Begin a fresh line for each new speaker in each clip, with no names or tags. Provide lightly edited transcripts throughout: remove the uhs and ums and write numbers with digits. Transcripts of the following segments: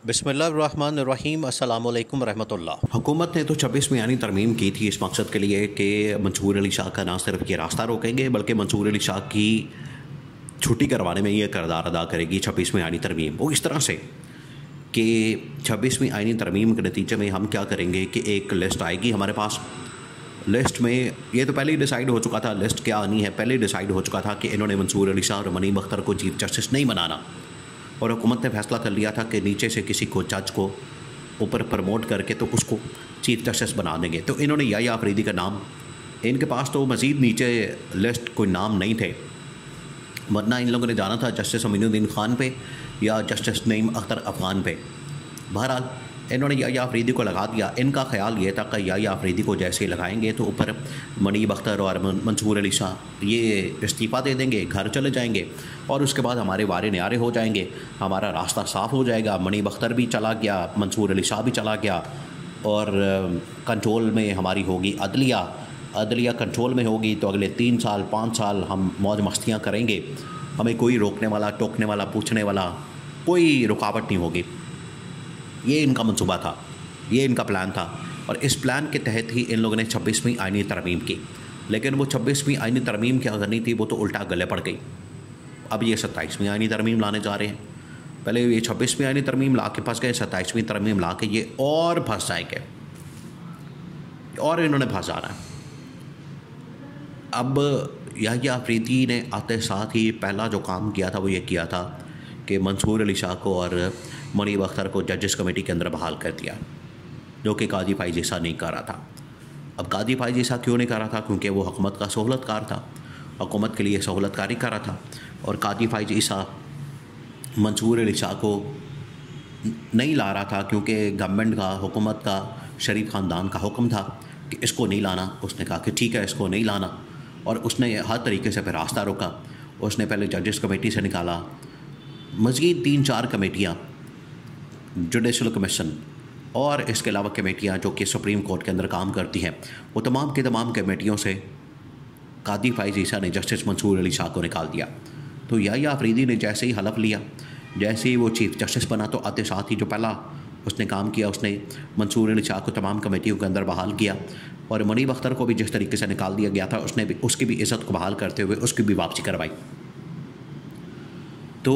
बिस्मिल्लाहिर्रहमानिर्रहीम अस्सलाम वालेकुम रहमतुल्लाह।
हुकूमत ने तो 26 मियानी तरमीम की थी इस मकसद के लिए कि मंसूर अली शाह का ना सिर्फ ये रास्ता रोकेंगे बल्कि मंसूर अली शाह की छुट्टी करवाने में ये किरदार अदा करेगी 26वीं आइनी तरमीम। वो इस तरह से कि 26वीं आइनी तरमीम के नतीजे में हम क्या करेंगे कि एक लिस्ट आएगी हमारे पास। लिस्ट में ये तो पहले ही डिसाइड हो चुका था, लिस्ट क्या आनी है पहले ही डिसाइड हो चुका था कि इन्होंने मंसूर अली शाह और मनीम अख्तर को चीफ जस्टिस नहीं बनाना, और हुकूमत ने फैसला कर लिया था कि नीचे से किसी को जज को ऊपर प्रमोट करके तो उसको चीफ जस्टिस बना देंगे। तो इन्होंने याह्या अफरीदी का नाम, इनके पास तो मज़ीद नीचे लिस्ट कोई नाम नहीं थे, वरना इन लोगों ने जाना था जस्टिस अमीनुद्दीन ख़ान पे या जस्टिस नईम अख्तर अफ़गान पे। बहरहाल इन्होंने याह्या अफरीदी को लगा दिया। इनका ख्याल ये था कि याह्या अफरीदी को जैसे लगाएंगे तो ऊपर मनीम अख्तर और मंसूर अली शाह ये इस्तीफ़ा दे देंगे, घर चले जाएंगे, और उसके बाद हमारे वारे न्यारे हो जाएंगे, हमारा रास्ता साफ़ हो जाएगा। मनीम अख्तर भी चला गया, मंसूर अली शाह भी चला गया, और कंट्रोल में हमारी होगी अदलिया। अदलिया कंट्रोल में होगी तो अगले 3 साल 5 साल हम मौज मस्तियाँ करेंगे, हमें कोई रोकने वाला, टोकने वाला, पूछने वाला कोई रुकावट नहीं होगी। ये इनका मंसूबा था, ये इनका प्लान था, और इस प्लान के तहत ही इन लोगों ने 26वीं आइनी तरमीम की। लेकिन वो 26वीं आइनी तरमीम क्या करनी थी वो तो उल्टा गले पड़ गई। अब ये 27वीं आइनी तरमीम लाने जा रहे हैं। पहले ये 26वीं आइनी तरमीम ला के फंस गए, 27वीं तरमीम ला के ये और फंस जाएंगे, और इन्होंने फंस जाना है। अब याह्या अफरीदी ने आते साथ ही पहला जो काम किया था वो ये किया था कि मंसूर अली शाह को और मनीम अख्तर को जजेस कमेटी के अंदर बहाल कर दिया, जो कि काजी फ़ाइज़ ईसा नहीं कर रहा था। अब काजी फ़ाइज़ ईसा क्यों नहीं कर रहा था? क्योंकि वो हुकूमत का सहूलतकार था, हुकूमत के लिए सहूलतकारी कर रहा था, और काजी फ़ाइज़ ईसा मंसूर अली शाह को नहीं ला रहा था क्योंकि गवर्नमेंट का, हुकूमत का, शरीफ ख़ानदान का हुक्म था कि इसको नहीं लाना। उसने कहा कि ठीक है इसको नहीं लाना, और उसने हर तरीके से फिर रास्ता रोका। उसने पहले जजेस कमेटी से निकाला, मज़ीद 3-4 कमेटियाँ, जुडिशल कमीशन और इसके अलावा कमेटियाँ जो कि सुप्रीम कोर्ट के अंदर काम करती हैं, वो तमाम की तमाम कमेटियों से कादी फ़ाइज़ ईसा ने जस्टिस मंसूर अली शाह को निकाल दिया। तो याह्या अफरीदी ने जैसे ही हलफ लिया, जैसे ही वो चीफ जस्टिस बना, तो आते साथ ही जो पहला उसने काम किया, उसने मंसूर अली शाह को तमाम कमेटियों के अंदर बहाल किया, और मनीम अख्तर को भी जिस तरीके से निकाल दिया गया था उसने भी उसकी भी इज़्ज़त को बहाल करते हुए उसकी भी वापसी करवाई। तो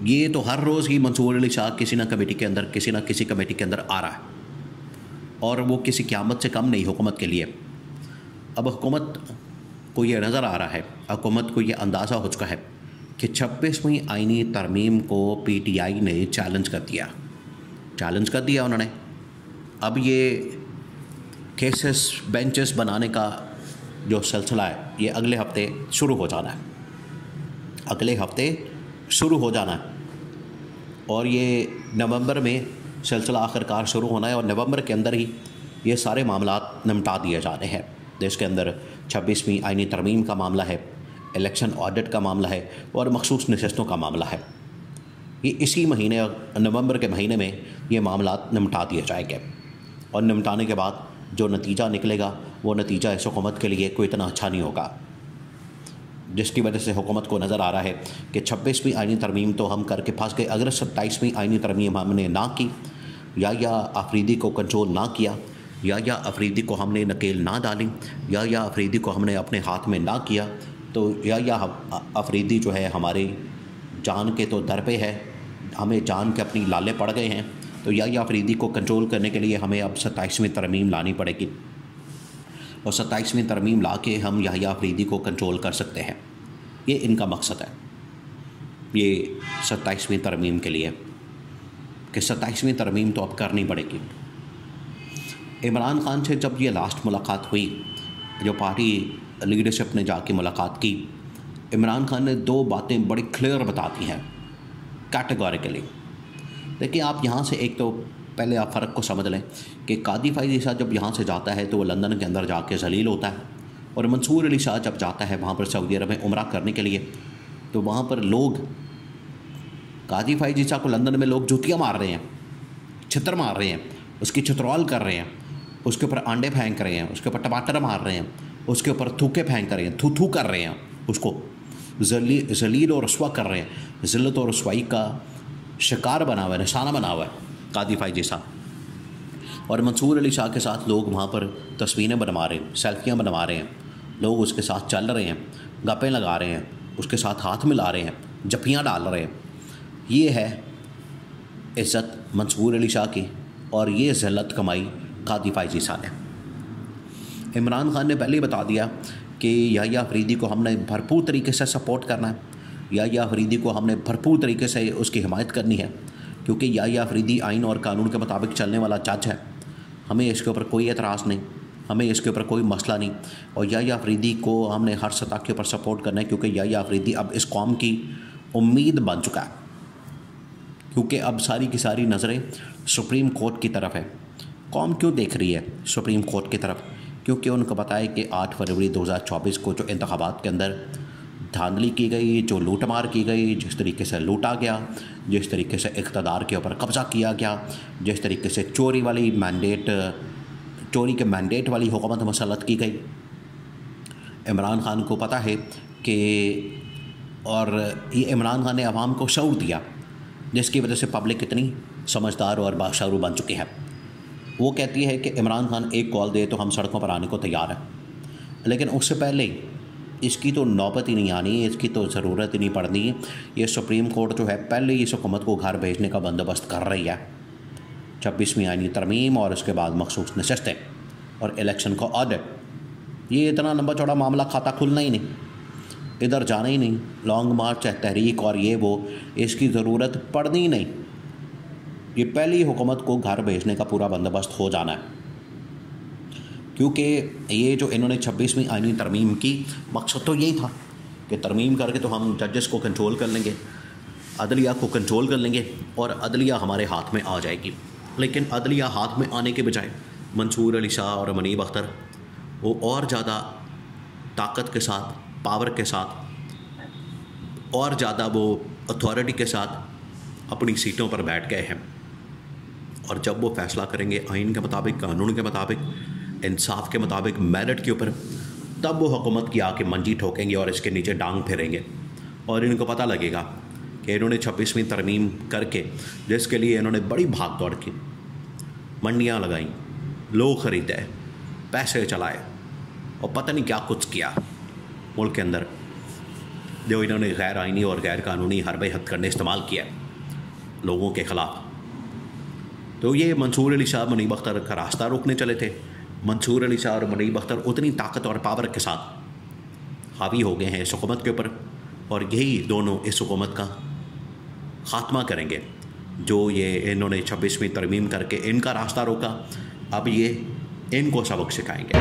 ये तो हर रोज़ ही मंसूर अली शाह किसी ना कमेटी के अंदर, किसी ना किसी कमेटी के अंदर आ रहा है, और वो किसी क़यामत से कम नहीं हुकूमत के लिए। अब हुकूमत को ये नज़र आ रहा है, हुकूमत को ये अंदाज़ा हो चुका है कि 26वीं आइनी तरमीम को PTI ने चैलेंज कर दिया, चैलेंज कर दिया उन्होंने। अब ये केसेस, बेंचेस बनाने का जो सिलसिला है ये अगले हफ्ते शुरू हो जाना है, अगले हफ्ते शुरू हो जाना है, और ये नवंबर में सिलसिला आखिरकार शुरू होना है, और नवंबर के अंदर ही ये सारे मामलात निपटा दिए जाने हैं। जिसके अंदर 26वीं आइनी तरमीम का मामला है, इलेक्शन ऑडिट का मामला है, और मखसूस नशस्तों का मामला है। ये इसी महीने, नवंबर के महीने में ये मामलात निपटा दिए जाएंगे, और निपटाने के बाद जो नतीजा निकलेगा वो नतीजा इस हुकूमत के लिए कोई इतना अच्छा नहीं होगा, जिसकी वजह से हुकूमत को नज़र आ रहा है कि 26वीं आइनी तरमीम तो हम करके फंस गए। अगर 27वीं आइनी तरमीम हमने ना की, याह्या अफरीदी को कंट्रोल ना किया, याह्या अफरीदी को हमने नकेल ना डाली, याह्या अफरीदी को हमने अपने हाथ में ना किया, तो याह्या अफरीदी जो है हमारे जान के तो दर पे है, हमें जान के अपनी लाले पड़ गए हैं। तो याह्या अफरीदी को कंट्रोल करने के लिए हमें अब 27वीं तरमीम लानी पड़ेगी, और 27वीं तरमीम ला के हम याह्या अफरीदी को कंट्रोल कर सकते हैं। ये इनका मकसद है, ये 27वीं तरमीम के लिए, कि 27वीं तरमीम तो अब करनी पड़ेगी। इमरान ख़ान से जब ये लास्ट मुलाकात हुई, जो पार्टी लीडरशिप ने जाके मुलाकात की, इमरान ख़ान ने 2 बातें बड़ी क्लियर बता दी हैं कैटेगोरिकली। देखिए, आप यहाँ से एक तो पहले आप फ़र्क को समझ लें कि कादी फ़ाइज़ ईसा जब यहाँ से जाता है तो वो लंदन के अंदर जाके जलील होता है, और मंसूर अली शाह जब जाता है वहाँ पर सऊदी अरब में उम्रा करने के लिए, तो वहाँ पर लोग कादी फ़ाइज़ ईसा को लंदन में लोग जूतियाँ मार रहे हैं, छितर मार रहे हैं, उसकी छितरवाल कर रहे हैं, उसके ऊपर आंडे फेंक रहे हैं, उसके ऊपर टमाटर मार रहे हैं, उसके ऊपर थूके फेंक रहे हैं, थू थू कर रहे हैं, उसको जलील और रसवा कर रहे हैं, ज़िल्लत और रसवाई का शिकार बना हुआ है, निशाना बना हुआ है। कादी फैजी साहब, और मंसूर अली शाह के साथ लोग वहाँ पर तस्वीरें बनवा रहे हैं, सेल्फियाँ बनवा रहे हैं, लोग उसके साथ चल रहे हैं, गप्पें लगा रहे हैं, उसके साथ हाथ मिला रहे हैं, जफ्फियाँ डाल रहे हैं। ये है इज़्ज़त मंसूर अली शाह की, और ये ज़िल्लत कमाई कादी फैजी साहब ने। इमरान खान ने पहले ही बता दिया कि याह्या अफरीदी को हमने भरपूर तरीके से सपोर्ट करना है, याह्या अफरीदी को हमने भरपूर तरीके से उसकी हिमायत करनी है, क्योंकि याह्या अफरीदी आइन और कानून के मुताबिक चलने वाला जज है। हमें इसके ऊपर कोई एतराज़ नहीं, हमें इसके ऊपर कोई मसला नहीं, और याह्या अफरीदी को हमने हर सतह के ऊपर सपोर्ट करना है, क्योंकि याह्या अफरीदी अब इस कौम की उम्मीद बन चुका है। क्योंकि अब सारी की सारी नज़रें सुप्रीम कोर्ट की तरफ है। कौम क्यों देख रही है सुप्रीम कोर्ट की तरफ? क्योंकि उनको पता है कि 8 फरवरी 2024 को जो इंतखाबात के अंदर धांधली की गई, जो लूटमार की गई, जिस तरीके से लूटा गया, जिस तरीके से इक़्तिदार के ऊपर कब्ज़ा किया गया, जिस तरीके से चोरी के मैंडेट वाली हुकूमत मसलत की गई, इमरान खान को पता है कि, और ये इमरान खान ने अवाम को शऊर दिया, जिसकी वजह से पब्लिक इतनी समझदार और बाशऊर बन चुकी है। वो कहती है कि इमरान खान एक कॉल दे तो हम सड़कों पर आने को तैयार हैं, लेकिन उससे पहले इसकी तो नौबत ही नहीं आनी, इसकी तो ज़रूरत ही नहीं पड़नी। ये सुप्रीम कोर्ट जो है पहले ही इस हुकूमत को घर भेजने का बंदोबस्त कर रही है। 26वीं आईनी तरमीम और उसके बाद मखसूस नशस्तें और इलेक्शन का ऑडिट, ये इतना लंबा चौड़ा मामला खाता खुलना ही नहीं, इधर जाना ही नहीं, लॉन्ग मार्च है तहरीक और ये वो, इसकी ज़रूरत पड़नी ही नहीं। ये पहली हुकूमत को घर भेजने का पूरा बंदोबस्त हो जाना है, क्योंकि ये जो इन्होंने 26वीं आईनी तरमीम की, मकसद तो यही था कि तरमीम करके तो हम जजेस को कंट्रोल कर लेंगे, अदलिया को कंट्रोल कर लेंगे और अदलिया हमारे हाथ में आ जाएगी। लेकिन अदलिया हाथ में आने के बजाय मंसूर अली शाह और मुनीब अख्तर वो और ज़्यादा ताकत के साथ, पावर के साथ, और ज़्यादा वो अथॉरिटी के साथ अपनी सीटों पर बैठ गए हैं। और जब वो फ़ैसला करेंगे आइन के मुताबिक, कानून के मुताबिक, इंसाफ के मुताबिक, मेरिट के ऊपर, तब वो हुकूमत की आके मंजी ठोकेंगे और इसके नीचे डांग फेरेंगे। और इनको पता लगेगा कि इन्होंने 26वीं तरमीम करके, जिसके लिए इन्होंने बड़ी भाग दौड़ की, मंडियाँ लगाई, लोग ख़रीदे, पैसे चलाए और पता नहीं क्या कुछ किया मुल्क के अंदर, जो इन्होंने गैर आइनी और गैर कानूनी हरबे हथकंडे इस्तेमाल किया लोगों के ख़िलाफ़। तो ये मंसूर अली शाह मुनीब अख्तर का रास्ता रोकने चले थे। मंसूर अली शाह और मुनीब अख्तर उतनी ताकत और पावर के साथ हावी हो गए हैं इस हुकूमत के ऊपर, और यही दोनों इस हुकूमत का ख़ात्मा करेंगे। जो ये इन्होंने 26वीं तरमीम करके इनका रास्ता रोका, अब ये इनको सबक सिखाएंगे।